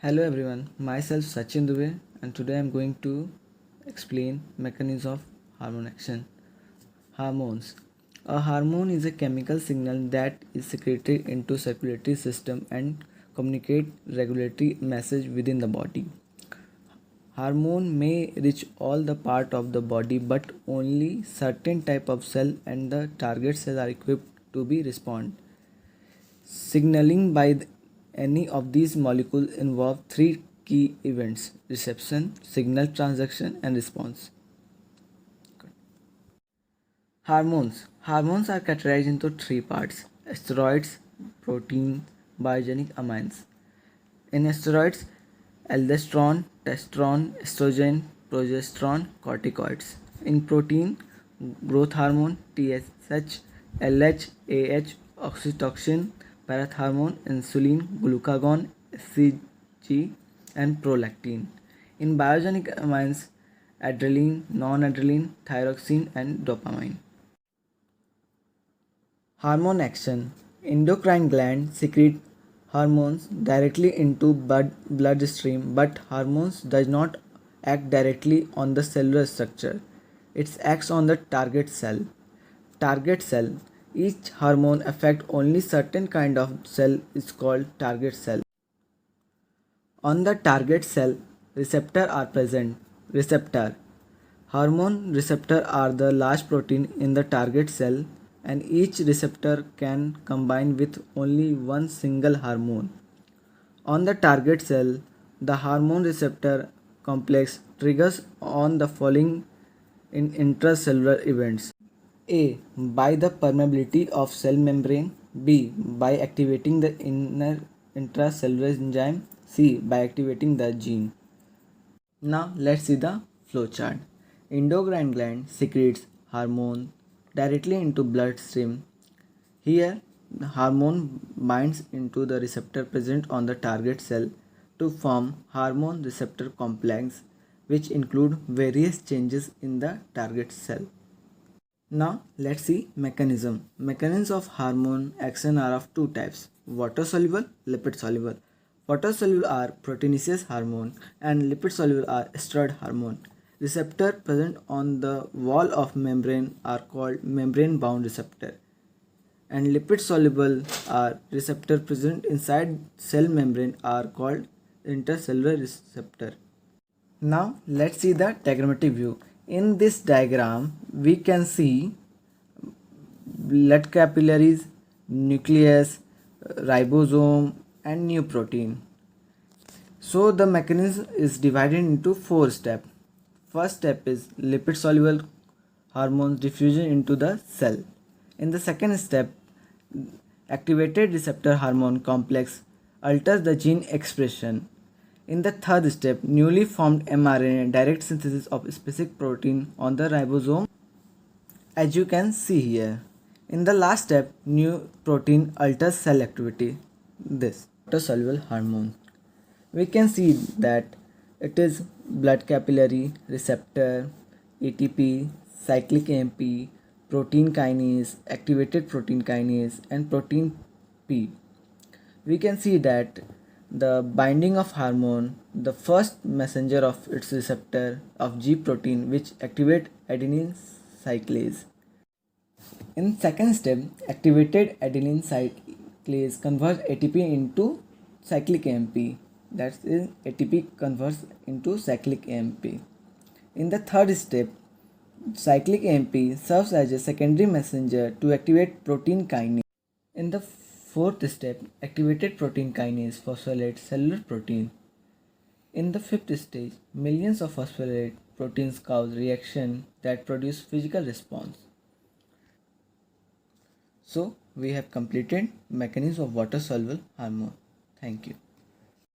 Hello everyone, myself Sachin Dubey and today I am going to explain mechanism of hormone action. Hormones. A hormone is a chemical signal that is secreted into circulatory system and communicate regulatory message within the body. Hormone may reach all the part of the body but only certain type of cell and the target cell are equipped to be respond. Signaling by any of these molecules involve three key events: reception, signal transduction, and response. Hormones. Hormones are categorized into three parts: steroids, protein, biogenic amines. In steroids, aldosterone, testosterone, estrogen, progesterone, corticoids. In protein, growth hormone, TSH, LH, AH, oxytocin, parathormone, insulin, glucagon, HCG, and prolactin. In biogenic amines, adrenaline, non-adrenaline, thyroxine, and dopamine. Hormone action. Endocrine glands secrete hormones directly into bloodstream, but hormones does not act directly on the cellular structure. It acts on the target cell. Target cell. Each hormone affect only certain kind of cell is called target cell. On the target cell, receptor are present. Receptor. Hormone receptor are the large protein in the target cell and each receptor can combine with only one single hormone. On the target cell, the hormone receptor complex triggers on the following in intracellular events. A. By the permeability of cell membrane. B. By activating the inner intracellular enzyme. C. By activating the gene. Now let's see the flowchart. Endocrine gland secretes hormone directly into bloodstream. Here the hormone binds into the receptor present on the target cell to form hormone receptor complex which include various changes in the target cell. Now let's see mechanism. Mechanisms of hormone action are of two types: water soluble, lipid soluble. Water soluble are proteinaceous hormone and lipid soluble are steroid hormone. Receptor present on the wall of membrane are called membrane bound receptor, and lipid soluble are receptor present inside cell membrane are called intercellular receptor. Now let's see the diagrammatic view. In this diagram we can see blood capillaries, nucleus, ribosome and new protein. So the mechanism is divided into four steps. First step is lipid soluble hormones diffusion into the cell. In the second step, activated receptor hormone complex alters the gene expression. In the third step, newly formed mRNA direct synthesis of specific protein on the ribosome, as you can see here. In the last step, new protein alters cell activity. This water soluble hormone. We can see that it is blood capillary receptor, ATP, cyclic AMP, protein kinase, activated protein kinase, and protein P. We can see that the binding of hormone, the first messenger of its receptor of G protein which activate adenine cyclase. In second step, activated adenine cyclase converts ATP into cyclic AMP. That is, ATP converts into cyclic AMP. In the third step, cyclic AMP serves as a secondary messenger to activate protein kinase. In the fourth step, activated protein kinase phosphorylates cellular protein. In the fifth stage, millions of phosphorylate proteins cause reaction that produce physical response. So we have completed mechanism of water soluble hormone. Thank you.